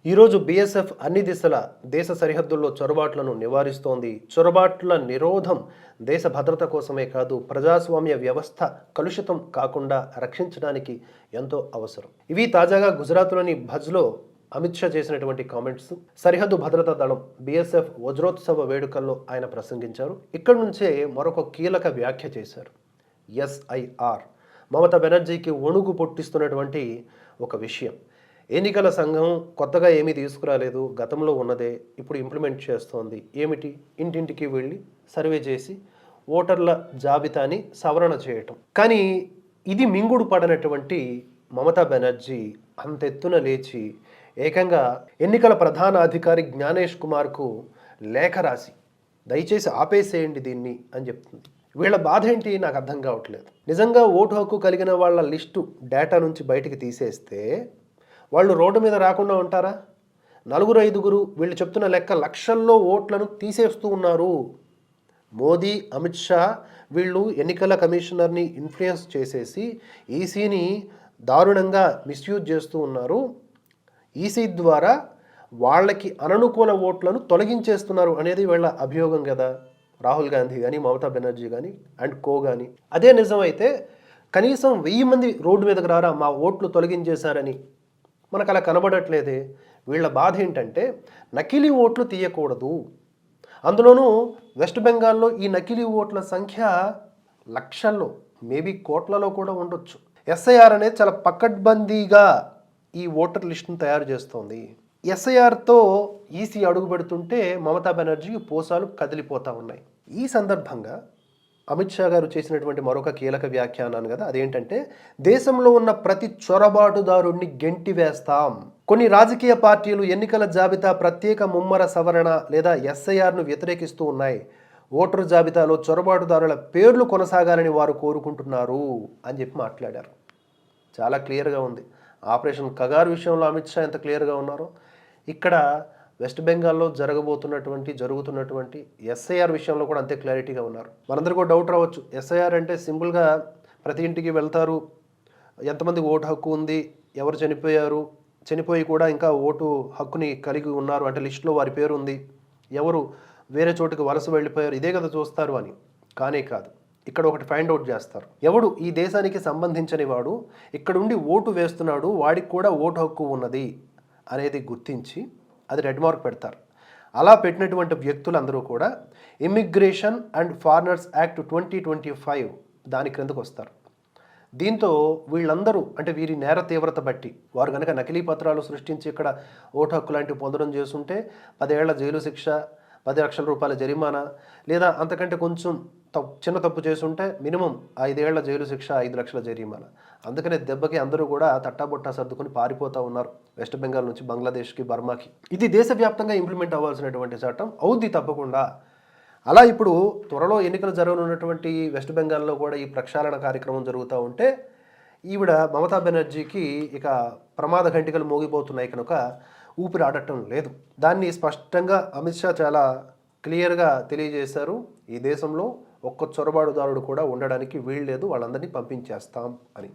ఈరోజు బీఎస్ఎఫ్ అన్ని దిశల దేశ సరిహద్దుల్లో చొరబాట్లను నివారిస్తోంది. చొరబాట్ల నిరోధం దేశ భద్రత కోసమే కాదు, ప్రజాస్వామ్య వ్యవస్థ కలుషితం కాకుండా రక్షించడానికి ఎంతో అవసరం. ఇవి తాజాగా గుజరాత్లోని భజ్లో అమిత్ షా చేసినటువంటి కామెంట్స్. సరిహద్దు భద్రతా దళం బీఎస్ఎఫ్ వజ్రోత్సవ వేడుకల్లో ఆయన ప్రసంగించారు. ఇక్కడి నుంచే మరొక కీలక వ్యాఖ్య చేశారు. ఎస్ఐఆర్ మమతా బెనర్జీకి వణుకు పుట్టిస్తున్నటువంటి ఒక విషయం. ఎన్నికల సంఘం కొత్తగా ఏమీ తీసుకురాలేదు, గతంలో ఉన్నదే ఇప్పుడు ఇంప్లిమెంట్ చేస్తోంది. ఏమిటి? ఇంటింటికి వెళ్ళి సర్వే చేసి ఓటర్ల జాబితాని సవరణ చేయటం. కానీ ఇది మింగుడు పడనటువంటి మమతా బెనర్జీ అంతెత్తున లేచి ఏకంగా ఎన్నికల ప్రధాన అధికారి జ్ఞానేష్ కుమార్కు లేఖ రాసి దయచేసి ఆపేసేయండి దీన్ని అని చెప్తుంది. వీళ్ళ బాధ ఏంటి నాకు అర్థం కావట్లేదు. నిజంగా ఓటు హక్కు కలిగిన వాళ్ళ లిస్టు డేటా నుంచి బయటికి తీసేస్తే వాళ్ళు రోడ్డు మీద రాకుండా ఉంటారా? 4-5 వీళ్ళు చెప్తున్న లెక్క లక్షల్లో ఓట్లను తీసేస్తూ ఉన్నారు. మోదీ, అమిత్ షా వీళ్ళు ఎన్నికల కమిషనర్ని ఇన్ఫ్లుయెన్స్ చేసేసి ఈసీని దారుణంగా మిస్యూజ్ చేస్తూ ఉన్నారు. ఈసీ ద్వారా వాళ్ళకి అననుకూల ఓట్లను తొలగించేస్తున్నారు అనేది వీళ్ళ అభియోగం కదా. రాహుల్ గాంధీ కానీ, మమతా బెనర్జీ కానీ అండ్ కో కానీ. అదే నిజమైతే కనీసం 1000 మంది రోడ్డు మీదకి రారా మా ఓట్లు తొలగించేశారని? మనకు అలా కనబడట్లేదే. వీళ్ళ బాధ ఏంటంటే నకిలీ ఓట్లు తీయకూడదు. అందులోనూ వెస్ట్ బెంగాల్లో ఈ నకిలీ ఓట్ల సంఖ్య లక్షల్లో, మేబీ కోట్లలో కూడా ఉండొచ్చు. ఎస్ఐఆర్ అనేది చాలా పకడ్బందీగా ఈ ఓటర్ లిస్టును తయారు చేస్తోంది. ఎస్ఐఆర్తో ఈసీ అడుగు పెడుతుంటే మమతా బెనర్జీకి పోసాలు కదిలిపోతూ ఉన్నాయి. ఈ సందర్భంగా అమిత్ షా గారు చేసినటువంటి మరొక కీలక వ్యాఖ్యానాన్ని కదా, అదేంటంటే దేశంలో ఉన్న ప్రతి చొరబాటుదారుణ్ణి గెంటి వేస్తాం. కొన్ని రాజకీయ పార్టీలు ఎన్నికల జాబితా ప్రత్యేక ముమ్మర సవరణ లేదా ఎస్ఐఆర్ను వ్యతిరేకిస్తూ ఉన్నాయి. ఓటరు జాబితాలో చొరబాటుదారుల పేర్లు కొనసాగాలని వారు కోరుకుంటున్నారు అని చెప్పి మాట్లాడారు. చాలా క్లియర్గా ఉంది. ఆపరేషన్ కగార్ విషయంలో అమిత్ షా ఎంత క్లియర్గా ఉన్నారో, ఇక్కడ వెస్ట్ బెంగాల్లో జరుగుతున్నటువంటి ఎస్ఐఆర్ విషయంలో కూడా అంతే క్లారిటీగా ఉన్నారు. మనందరికీ డౌట్ రావచ్చు, ఎస్ఐఆర్ అంటే సింపుల్గా ప్రతి ఇంటికి వెళ్తారు, ఎంతమందికి ఓటు హక్కు ఉంది, ఎవరు చనిపోయారు, చనిపోయి కూడా ఇంకా ఓటు హక్కుని కలిగి ఉన్నారు అంటే లిస్టులో వారి పేరు ఉంది, ఎవరు వేరే చోటుకి వలస వెళ్ళిపోయారు, ఇదే కదా చూస్తారు అని. కానే కాదు. ఇక్కడ ఒకటి ఫైండ్ అవుట్ చేస్తారు. ఎవడు ఈ దేశానికి సంబంధించని వాడు ఇక్కడుండి ఓటు వేస్తున్నాడు, వాడికి కూడా ఓటు హక్కు ఉన్నది అనేది గుర్తించి అది రెడ్ మార్క్ పెడతారు. అలా పెట్టినటువంటి వ్యక్తులందరూ కూడా ఇమ్మిగ్రేషన్ అండ్ ఫారినర్స్ యాక్ట్ 2025 దాని క్రిందకు వస్తారు. దీంతో వీళ్ళందరూ అంటే వీరి నేర తీవ్రత బట్టి వారు కనుక నకిలీ పత్రాలు సృష్టించి ఇక్కడ ఓటు హక్కు లాంటివి పొందడం చేస్తుంటే 10 ఏళ్ల జైలు శిక్ష, 10 లక్షల రూపాయల జరిమానా, లేదా అంతకంటే కొంచెం చిన్న తప్పు చేసుంటే మినిమం 5 ఏళ్ల జైలు శిక్ష, 5 లక్షల జరిమానా. అందుకనే దెబ్బకి అందరూ కూడా తట్టాబొట్టా సర్దుకొని పారిపోతూ ఉన్నారు వెస్ట్ బెంగాల్ నుంచి బంగ్లాదేశ్కి, బర్మాకి. ఇది దేశవ్యాప్తంగా ఇంప్లిమెంట్ అవ్వాల్సినటువంటి చట్టం అవుద్ది తప్పకుండా. అలా ఇప్పుడు త్వరలో ఎన్నికలు జరగనున్నటువంటి వెస్ట్ బెంగాల్లో కూడా ఈ ప్రక్షాళన కార్యక్రమం జరుగుతూ ఉంటే ఈవిడ మమతా బెనర్జీకి ఇక ప్రమాద ఘంటికలు మోగిపోతున్నాయి కనుక ఊపిరి ఆడటం లేదు. దాన్ని స్పష్టంగా అమిత్ షా చాలా క్లియర్గా తెలియజేశారు. ఈ దేశంలో ఒక్క చొరబాటుదారుడు కూడా ఉండడానికి వీల్లేదు, వాళ్ళందరినీ పంపించేస్తాం అని.